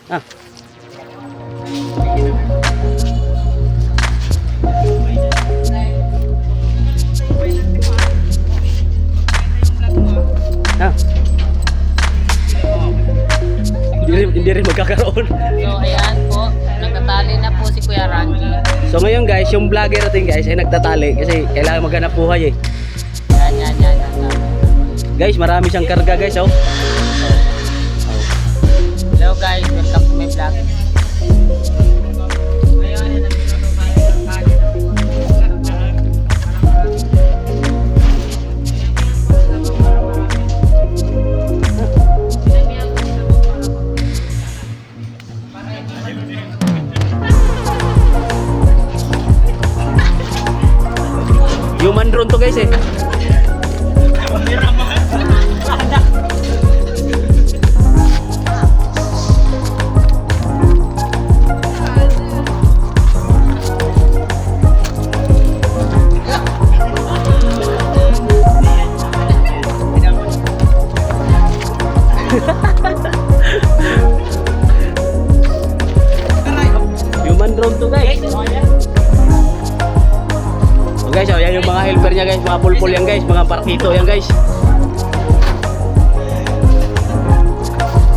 Ah. Ah. Hindi rin magkakaroon. So ayan po, nagtatali na po si Kuya Randy. So ngayon guys, yung vlogger natin guys ay nagtatali kasi kailangan maghanap buhay eh. Yan. Guys, marami siyang karga guys oh. Hello guys, welcome to my vlog. Human drone to guys eh. Human drone to guys. So guys, oh, yan yung mga helper niya guys, mga pulpul yan guys, mga parkito yan guys.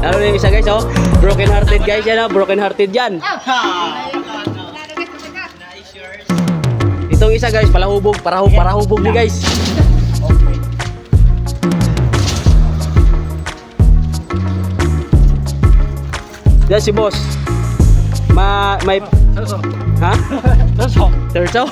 Ano yung isa guys oh, broken hearted guys yan oh, broken hearted yan. Itong isa guys, palahubog, parahubog ni guys. Yan si boss. May ha? Terso.